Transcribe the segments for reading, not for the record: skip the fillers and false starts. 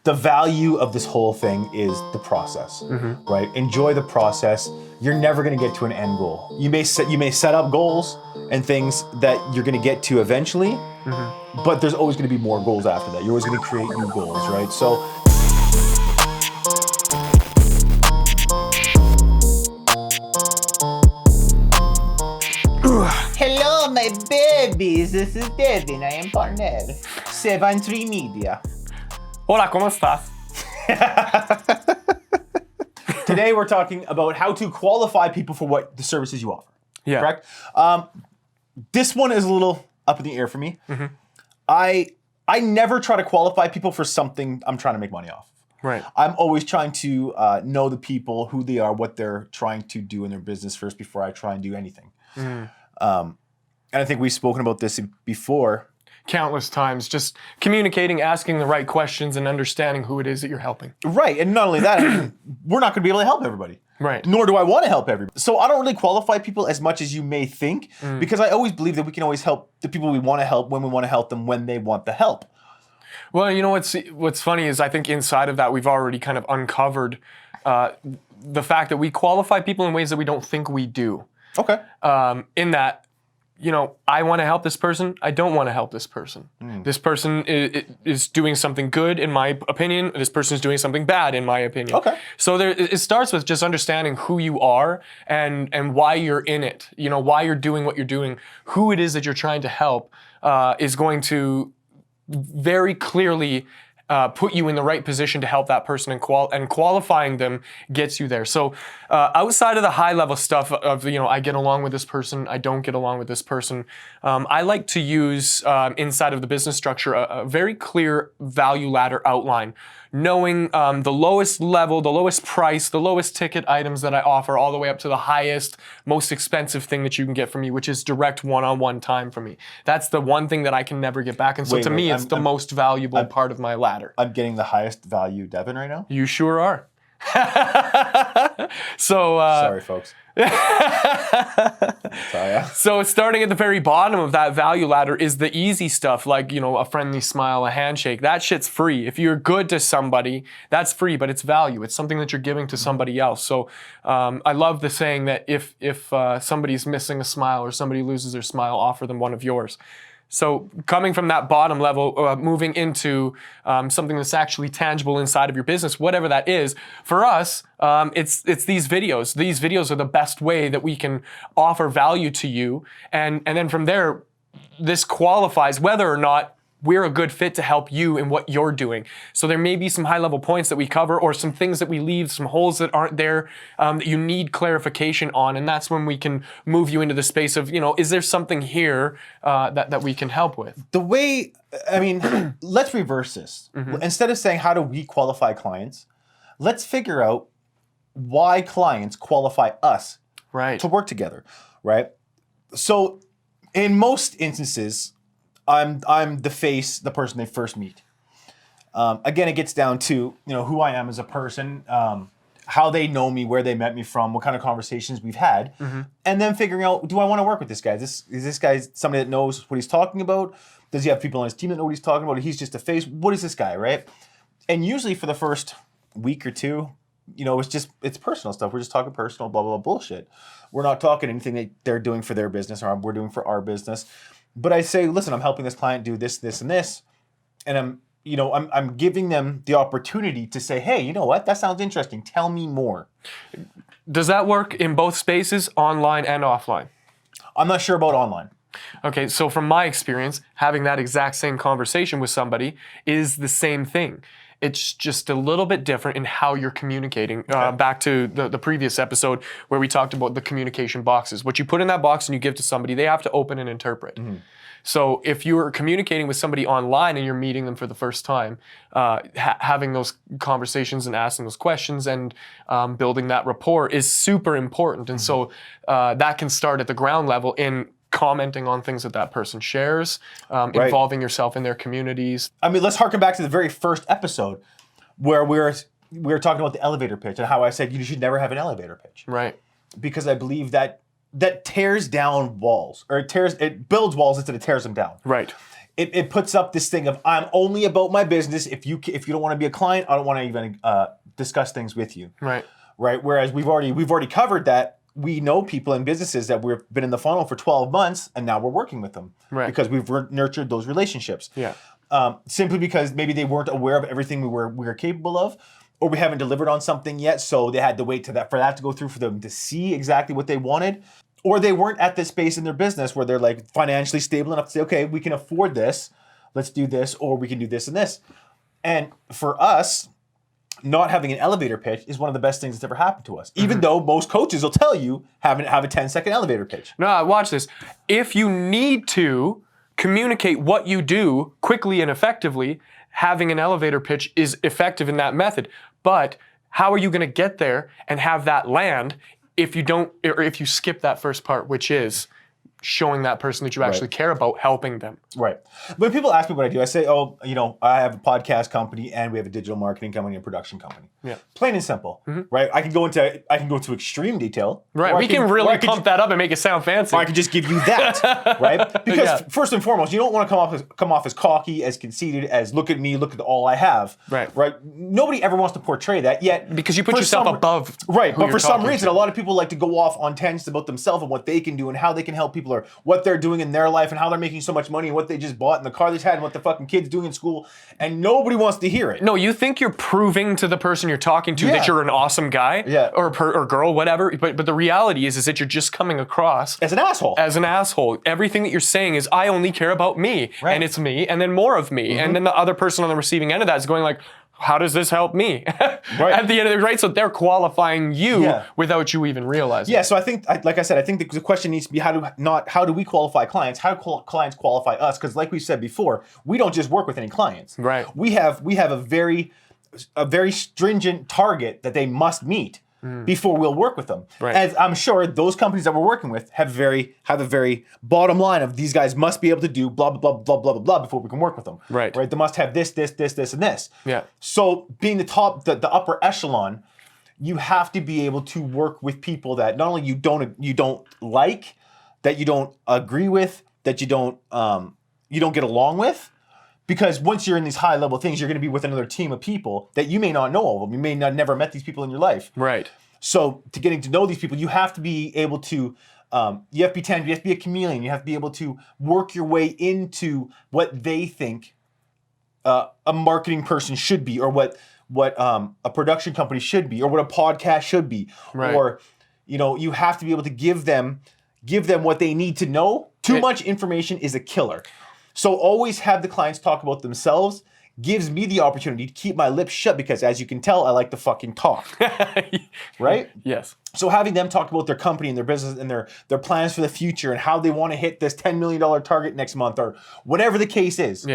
the value of this whole thing is the process, right? Enjoy the process. You're never going to get to an end goal. You may set up goals and things that you're going to get to eventually, but there's always going to be more goals after that. You're always going to create new goals, right? So hello, my babies. This is Devin. I am Parnell. 7-3 Media. Hola, ¿cómo estás? Today we're talking about how to qualify people for what the services you offer. Yeah. Correct? This one is a little up in the air for me. I never try to qualify people for something I'm trying to make money off. Right. I'm always trying to know the people, who they are, what they're trying to do in their business first before I try and do anything. And I think we've spoken about this before. Countless times, just communicating, asking the right questions, and understanding who it is that you're helping. Right, and not only that, I mean, we're not going to be able to help everybody. Right. Nor do I want to help everybody. So I don't really qualify people as much as you may think, because I always believe that we can always help the people we want to help when we want to help them when they want the help. Well, you know what's funny is I think inside of that we've already kind of uncovered the fact that we qualify people in ways that we don't think we do. Okay. In that, you know, I want to help this person. I don't want to help this person. This person is doing something good, in my opinion. This person is doing something bad, in my opinion. Okay. So it starts with just understanding who you are and why you're in it. You know, why you're doing what you're doing. Who it is that you're trying to help is going to very clearly put you in the right position to help that person, and qualifying them gets you there. So outside of the high level stuff of, you know, I get along with this person, I don't get along with this person, I like to use inside of the business structure a very clear value ladder outline, knowing the lowest level, the lowest price, the lowest ticket items that I offer, all the way up to the highest, most expensive thing that you can get from me, which is direct one-on-one time from me. That's the one thing that I can never get back. And so to me, it's the most valuable part of my ladder. I'm getting the highest value Devin right now? You sure are. So sorry, folks. So starting at the very bottom of that value ladder is the easy stuff, like, you know, a friendly smile, a handshake. That shit's free. If you're good to somebody, that's free, but it's value. It's something that you're giving to somebody else. So I love the saying that if somebody's missing a smile or somebody loses their smile, offer them one of yours. So coming from that bottom level, moving into something that's actually tangible inside of your business, whatever that is, for us, it's these videos. These videos are the best way that we can offer value to you. And then from there, this qualifies whether or not we're a good fit to help you in what you're doing. So there may be some high level points that we cover, or some things that we leave, some holes that aren't there that you need clarification on. And that's when we can move you into the space of, you know, is there something here that we can help with? The way, I mean, let's reverse this. Instead of saying, how do we qualify clients? Let's figure out why clients qualify us to work together, right? So in most instances, I'm the face, the person they first meet. Again, it gets down to, you know, who I am as a person, how they know me, where they met me from, what kind of conversations we've had, and then figuring out, do I want to work with this guy? Is this guy somebody that knows what he's talking about? Does he have people on his team that know what he's talking about? He's just a face. What is this guy, right? And usually for the first week or two, you know, it's personal stuff. We're just talking personal, blah, blah, blah bullshit. We're not talking anything that they're doing for their business or we're doing for our business. But I say, listen, I'm helping this client do this, this, and this. And I'm giving them the opportunity to say, hey, you know what? That sounds interesting. Tell me more. Does that work in both spaces, online and offline? I'm not sure about online. Okay, so from my experience, having that exact same conversation with somebody is the same thing. It's just a little bit different in how you're communicating. Back to the previous episode where we talked about the communication boxes. What you put in that box and you give to somebody, they have to open and interpret. So if you're communicating with somebody online and you're meeting them for the first time, having those conversations and asking those questions and building that rapport is super important. And so that can start at the ground level in commenting on things that person shares, involving yourself in their communities. I mean, let's harken back to the very first episode where we were talking about the elevator pitch and how I said you should never have an elevator pitch. Right. Because I believe that tears down walls, or it builds walls instead of tears them down. Right. it puts up this thing of I'm only about my business. If you don't want to be a client, I don't want to even discuss things with you. Right. Whereas we've already covered that. We know people in businesses that we've been in the funnel for 12 months and now we're working with them because we've nurtured those relationships. Yeah. Simply because maybe they weren't aware of everything we were capable of, or we haven't delivered on something yet, so they had to wait for that to go through for them to see exactly what they wanted, or they weren't at this space in their business where they're like financially stable enough to say, okay, we can afford this, let's do this, or we can do this and this. And for us, not having an elevator pitch is one of the best things that's ever happened to us. Even though most coaches will tell you have a 10-second elevator pitch. No, watch this. If you need to communicate what you do quickly and effectively, having an elevator pitch is effective in that method. But how are you going to get there and have that land if you skip that first part, which is showing that person that you actually care about helping them. Right. When people ask me what I do, I say, oh, I have a podcast company and we have a digital marketing company and production company. Yeah. Plain and simple, right? I can go into extreme detail. Right. We can really pump that up and make it sound fancy. Or I can just give you that, right? Because first and foremost, you don't want to come off as cocky, as conceited, as look at me, look at all I have. Right. Right. Nobody ever wants to portray that yet. Because you put yourself above. Right. But for some reason, a lot of people like to go off on tangents about themselves and what they can do and how they can help people or what they're doing in their life and how they're making so much money and what they just bought and the car they just had and what the fucking kids doing in school. And nobody wants to hear it. No, you think you're proving to the person you're talking to that you're an awesome guy or girl, whatever. But the reality is that you're just coming across as an asshole. Everything that you're saying is, I only care about me and it's me and then more of me. And then the other person on the receiving end of that is going like, how does this help me? At the end of the right, so they're qualifying you without you even realizing. Yeah, so I think, like I said, I think the question needs to be how do we qualify clients? How do clients qualify us? Because like we said before, we don't just work with any clients. Right. We have a very stringent target that they must meet before we'll work with them. Right. As I'm sure those companies that we're working with have a very bottom line of these guys must be able to do blah, blah, blah, blah, blah, blah before we can work with them. Right. They must have this, and this. Yeah. So being the upper echelon, you have to be able to work with people that not only you don't like, that you don't agree with, that you don't get along with. Because once you're in these high level things, you're going to be with another team of people that you may not know all of them. You may not never met these people in your life. Right. So to getting to know these people, you have to be able to, you have to be tangible, you have to be a chameleon. You have to be able to work your way into what they think a marketing person should be, or what a production company should be, or what a podcast should be. Right. Or, you have to be able to give them what they need to know. Too much information is a killer. So always have the clients talk about themselves gives me the opportunity to keep my lips shut because, as you can tell, I like to fucking talk. Right? Yes. So having them talk about their company and their business and their plans for the future and how they want to hit this $10 million target next month or whatever the case is,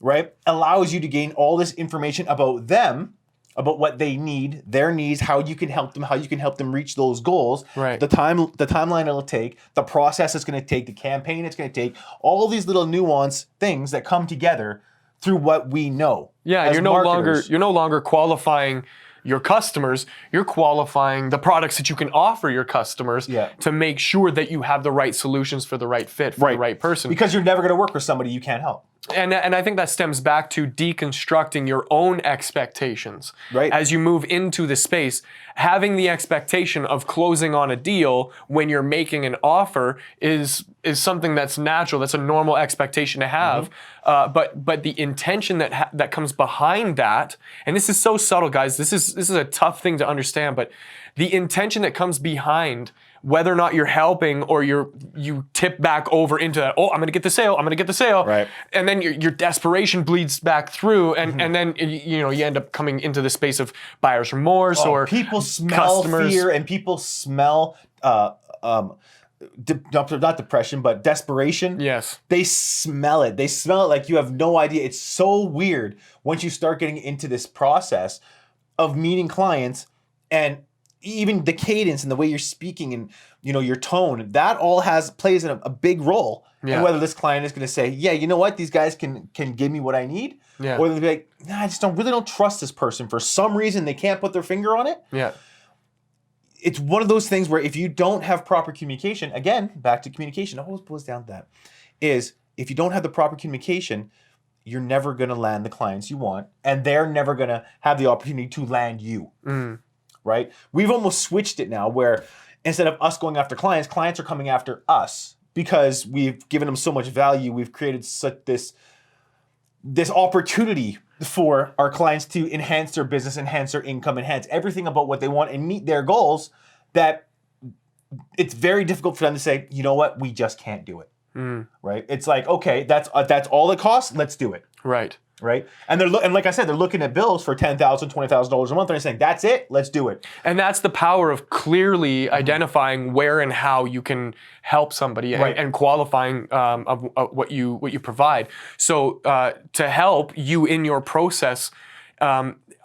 right, allows you to gain all this information about them, about what they need, their needs, how you can help them reach those goals, the timeline it'll take, the process it's going to take, the campaign it's going to take, all these little nuanced things that come together through what we know. Yeah, you're no longer qualifying your customers, you're qualifying the products that you can offer your customers to make sure that you have the right solutions for the right fit for the right person. Because you're never going to work with somebody you can't help. And I think that stems back to deconstructing your own expectations. Right. As you move into the space, having the expectation of closing on a deal when you're making an offer is something that's natural. That's a normal expectation to have. But the intention that comes behind that, and this is so subtle, guys. This is a tough thing to understand. But the intention that comes behind whether or not you're helping or you tip back over into that, I'm going to get the sale, right? And then your desperation bleeds back through, and then you end up coming into the space of buyer's remorse or people smell fear and people smell not depression but desperation. Yes, they smell it. They smell it like you have no idea. It's so weird once you start getting into this process of meeting clients and even the cadence and the way you're speaking and your tone, that all plays a big role in whether this client is going to say, yeah, you know what, these guys can give me what I need, or they'll be like, nah, I just don't trust this person for some reason. They can't put their finger on it. Yeah, it's one of those things where if you don't have proper communication, again, back to communication, it always boils down to that, is if you don't have the proper communication, you're never going to land the clients you want, and they're never going to have the opportunity to land you, right? We've almost switched it now where instead of us going after clients, clients are coming after us because we've given them so much value. We've created such this opportunity for our clients to enhance their business, enhance their income, enhance everything about what they want and meet their goals, that it's very difficult for them to say, you know what, we just can't do it. Right? It's like, okay, that's all it costs. Let's do it. Right. Right. And and like I said, they're looking at bills for $10,000, $20,000 a month. And they're saying, that's it. Let's do it. And that's the power of clearly identifying where and how you can help somebody and qualifying of what you provide. So to help you in your process,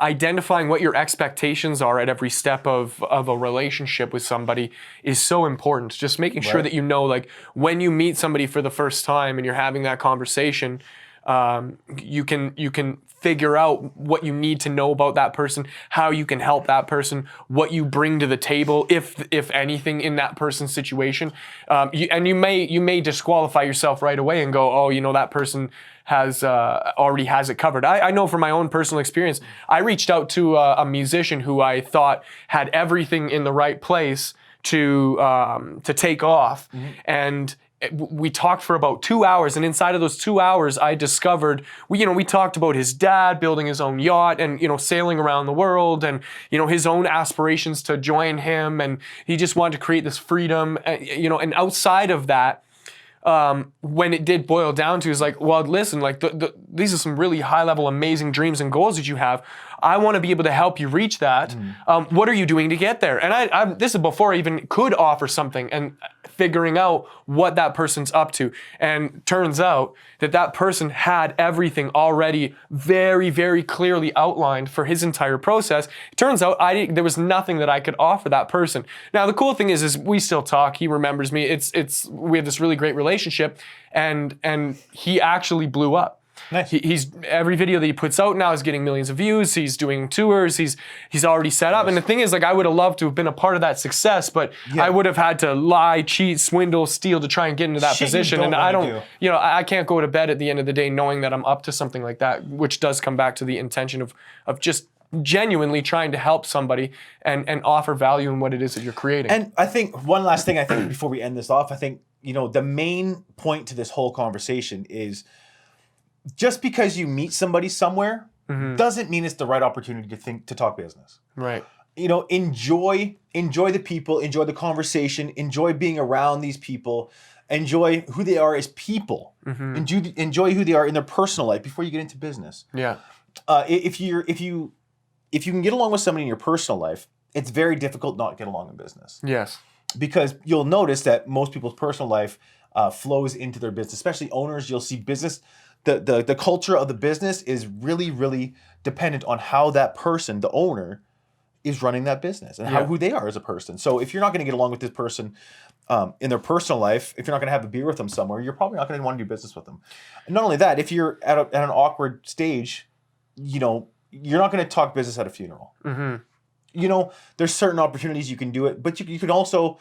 identifying what your expectations are at every step of a relationship with somebody is so important. Just making sure that you know, like, when you meet somebody for the first time and you're having that conversation, you can figure out what you need to know about that person, how you can help that person, what you bring to the table, if anything, in that person's situation. You may disqualify yourself right away and go, oh, you know, that person already has it covered. I know from my own personal experience, I reached out to a musician who I thought had everything in the right place to take off, and we talked for about 2 hours, and inside of those 2 hours, I discovered we talked about his dad building his own yacht and sailing around the world, and his own aspirations to join him, and he just wanted to create this freedom, and outside of that, when it did boil down to, is like, well, listen, like these are some really high level, amazing dreams and goals that you have. I want to be able to help you reach that. What are you doing to get there? And this is before I even could offer something, and figuring out what that person's up to. And turns out that person had everything already very, very clearly outlined for his entire process. It turns out there was nothing that I could offer that person. Now, the cool thing is we still talk. He remembers me. We have this really great relationship, and he actually blew up. Nice. He's every video that he puts out now is getting millions of views. He's doing tours. He's already set up. And the thing is, like, I would have loved to have been a part of that success, but I would have had to lie, cheat, swindle, steal to try and get into that position. And I can't go to bed at the end of the day knowing that I'm up to something like that, which does come back to the intention of just genuinely trying to help somebody and offer value in what it is that you're creating. And I think one last thing, before we end this off, I think, the main point to this whole conversation is, just because you meet somebody somewhere doesn't mean it's the right opportunity to talk business. Right. Enjoy the people, enjoy the conversation, enjoy being around these people, enjoy who they are as people, enjoy who they are in their personal life before you get into business. Yeah. If you can get along with somebody in your personal life, it's very difficult not to get along in business. Yes. Because you'll notice that most people's personal life flows into their business, especially owners. You'll see business. The culture of the business is really, really dependent on how that person, the owner, is running that business and who they are as a person. So if you're not going to get along with this person in their personal life, if you're not going to have a beer with them somewhere, you're probably not going to want to do business with them. And not only that, if you're at an awkward stage, you're not going to talk business at a funeral. There's certain opportunities you can do it, but you can also,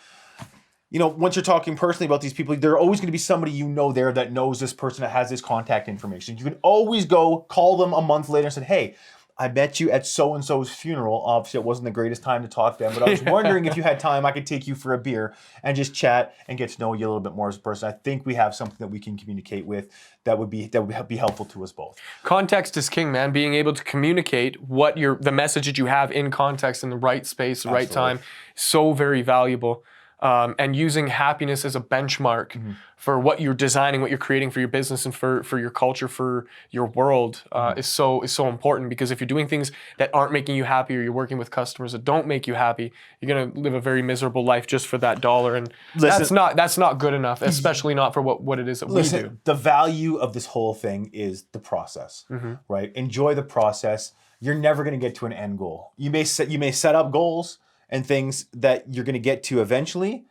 once you're talking personally about these people, there are always going to be somebody there that knows this person, that has this contact information. You can always go call them a month later and say, hey, I met you at so-and-so's funeral. Obviously, it wasn't the greatest time to talk to them, but I was wondering if you had time, I could take you for a beer and just chat and get to know you a little bit more as a person. I think we have something that we can communicate with that would be helpful to us both. Context is king, man. Being able to communicate the message that you have in context, in the right space, the right time, so very valuable. And using happiness as a benchmark for what you're designing, what you're creating for your business and for your culture, for your world is so important. Because if you're doing things that aren't making you happy, or you're working with customers that don't make you happy, you're gonna live a very miserable life just for that dollar. And that's not good enough, especially not for what it is that we do. The value of this whole thing is the process, right? Enjoy the process. You're never gonna get to an end goal. You may set up goals and things that you're going to get to eventually,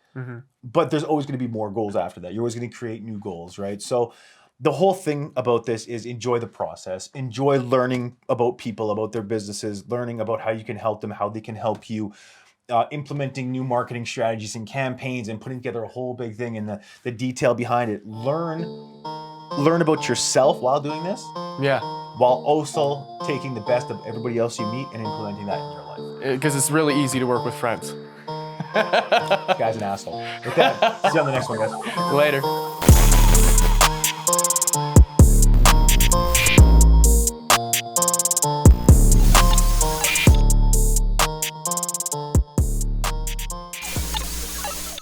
but there's always going to be more goals after that. You're always going to create new goals, right? So the whole thing about this is enjoy the process. Enjoy learning about people, about their businesses, learning about how you can help them, how they can help you, implementing new marketing strategies and campaigns and putting together a whole big thing and the detail behind it. Learn learn about yourself while doing this. Yeah. While also taking the best of everybody else you meet and implementing that in your life. Because it's really easy to work with friends. This guy's an asshole. With that, see you on the next one, guys. Later.